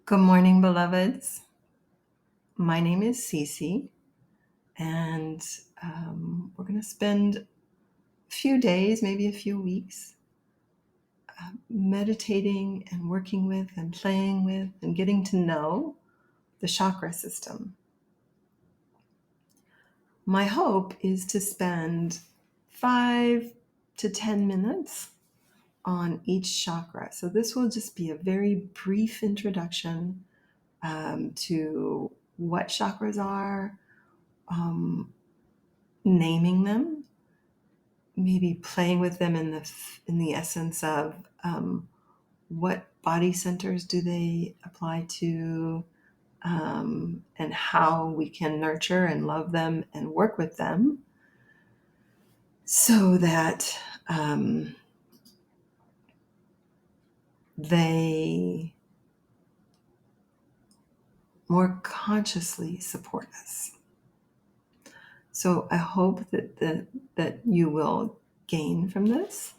Good morning, beloveds. My name is Ceci, and we're going to spend a few days, maybe a few weeks, meditating and working with and playing with and getting to know the chakra system. My hope is to spend 5 to 10 minutes on each chakra. So this will just be a very brief introduction to what chakras are, naming them, maybe playing with them in the essence of what body centers do they apply to, and how we can nurture and love them and work with them so that they more consciously support us. So I hope that you will gain from this,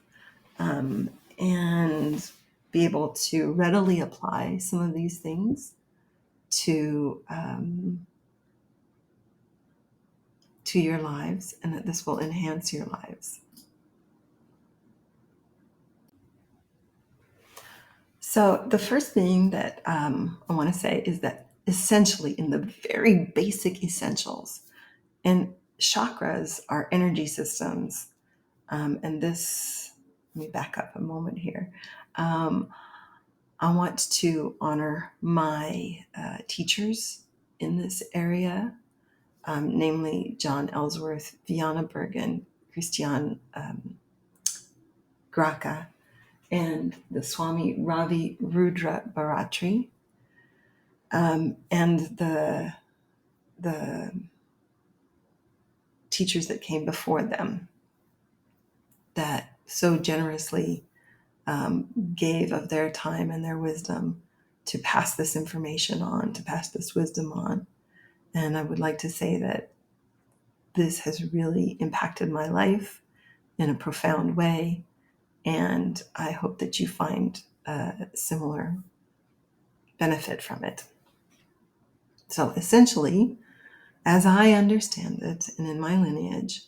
and be able to readily apply some of these things to your lives, and that this will enhance your lives. So the first thing that I want to say is that essentially, in the very basic essentials, and chakras are energy systems, and this, let me back up a moment here. I want to honor my teachers in this area, namely John Ellsworth, Vyana Bergen, Cristian Graca, and the Swami Ravi Rudra Bharati, and the teachers that came before them that so generously gave of their time and their wisdom to pass this information on, to pass this wisdom on. And I would like to say that this has really impacted my life in a profound way, and I hope that you find a similar benefit from it. So essentially, as I understand it, and in my lineage,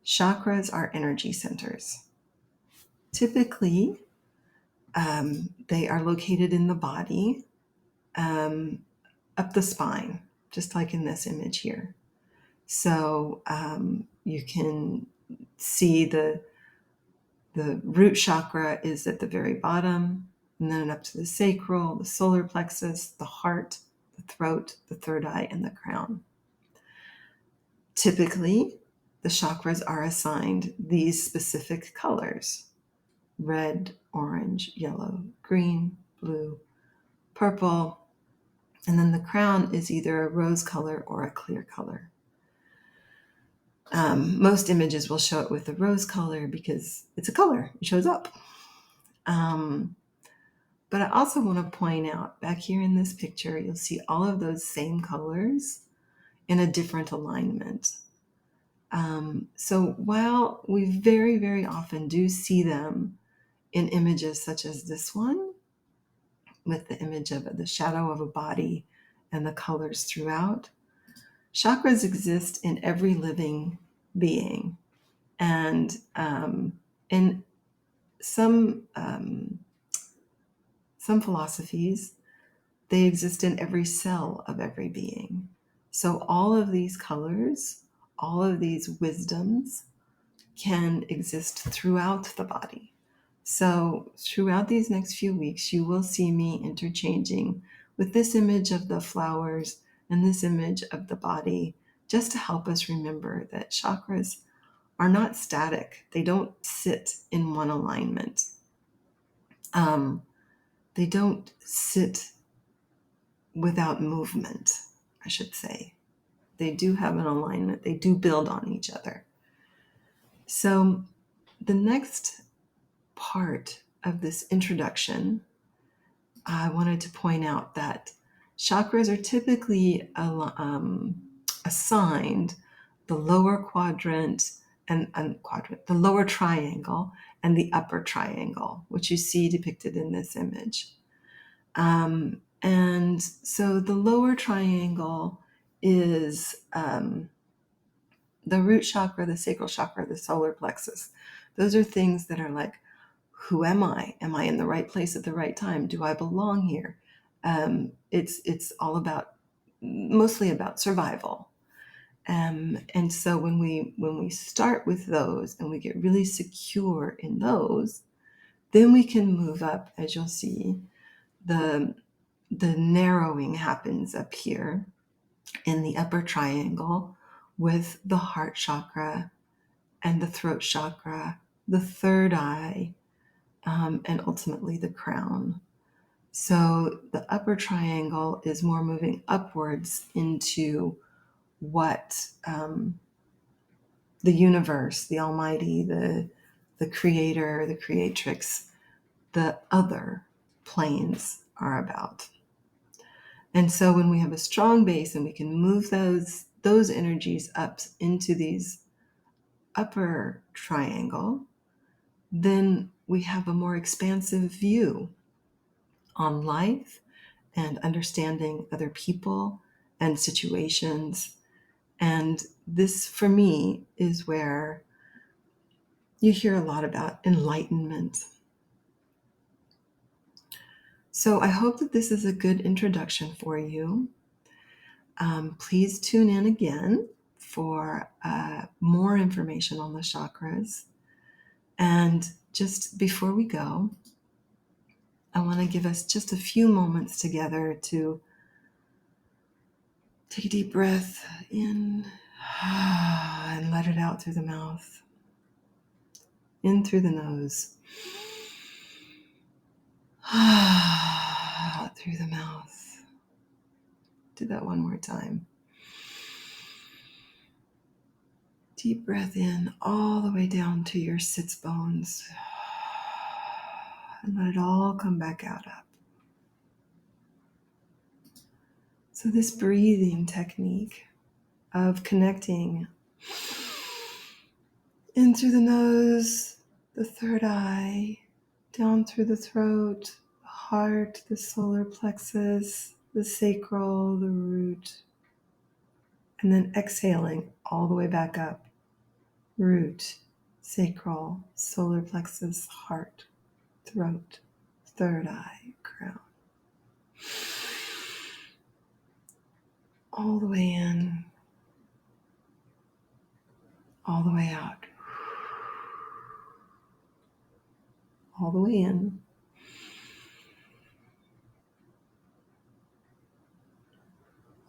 chakras are energy centers. Typically, they are located in the body, up the spine, just like in this image here. So you can see the root chakra is at the very bottom, and then up to the sacral, the solar plexus, the heart, the throat, the third eye, and the crown. Typically, the chakras are assigned these specific colors: red, orange, yellow, green, blue, purple, and then the crown is either a rose color or a clear color. Most images will show it with a rose color because it's a color, it shows up. But I also want to point out, back here in this picture, you'll see all of those same colors in a different alignment. So while we very, very often do see them in images such as this one, with the image of the shadow of a body and the colors throughout, chakras exist in every living being. And in some philosophies, they exist in every cell of every being. So all of these colors, all of these wisdoms can exist throughout the body. So throughout these next few weeks, you will see me interchanging with this image of the flowers and this image of the body, just to help us remember that chakras are not static. They don't sit in one alignment. They don't sit without movement, I should say. They do have an alignment. They do build on each other. So the next part of this introduction, I wanted to point out that chakras are typically assigned the lower quadrant and the lower triangle and the upper triangle, which you see depicted in this image. And so the lower triangle is the root chakra, the sacral chakra, the solar plexus. Those are things that are like, who am I? Am I in the right place at the right time? Do I belong here? It's all about, mostly about survival. And so when we start with those and we get really secure in those, then we can move up. As you'll see, the narrowing happens up here in the upper triangle with the heart chakra and the throat chakra, the third eye, and ultimately the crown. So the upper triangle is more moving upwards into what the universe, the almighty, the creator, the creatrix, the other planes are about. And so when we have a strong base and we can move those energies up into these upper triangle, then we have a more expansive view on life and understanding other people and situations. And this, for me, is where you hear a lot about enlightenment. So I hope that this is a good introduction for you. Please tune in again for more information on the chakras. And just before we go, I want to give us just a few moments together to take a deep breath in and let it out through the mouth. In through the nose. Out through the mouth. Do that one more time. Deep breath in all the way down to your sits bones. And let it all come back out up. So this breathing technique of connecting in through the nose, the third eye, down through the throat, the heart, the solar plexus, the sacral, the root, and then exhaling all the way back up. Root, sacral, solar plexus, heart, throat, third eye, crown. All the way in, all the way out. All the way in,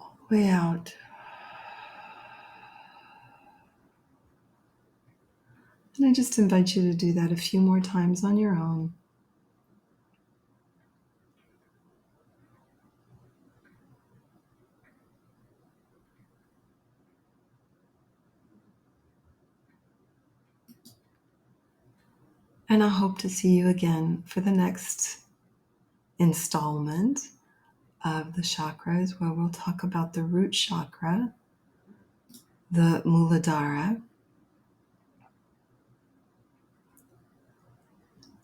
all the way out. And I just invite you to do that a few more times on your own. And I hope to see you again for the next installment of the chakras, where we'll talk about the root chakra, the Muladhara,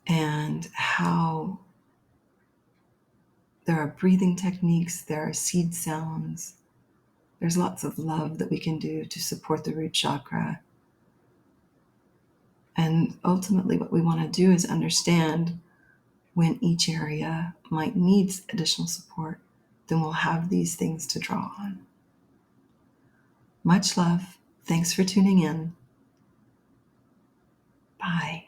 and how there are breathing techniques, there are seed sounds, there's lots of love that we can do to support the root chakra. And ultimately what we want to do is understand when each area might need additional support, then we'll have these things to draw on. Much love. Thanks for tuning in. Bye.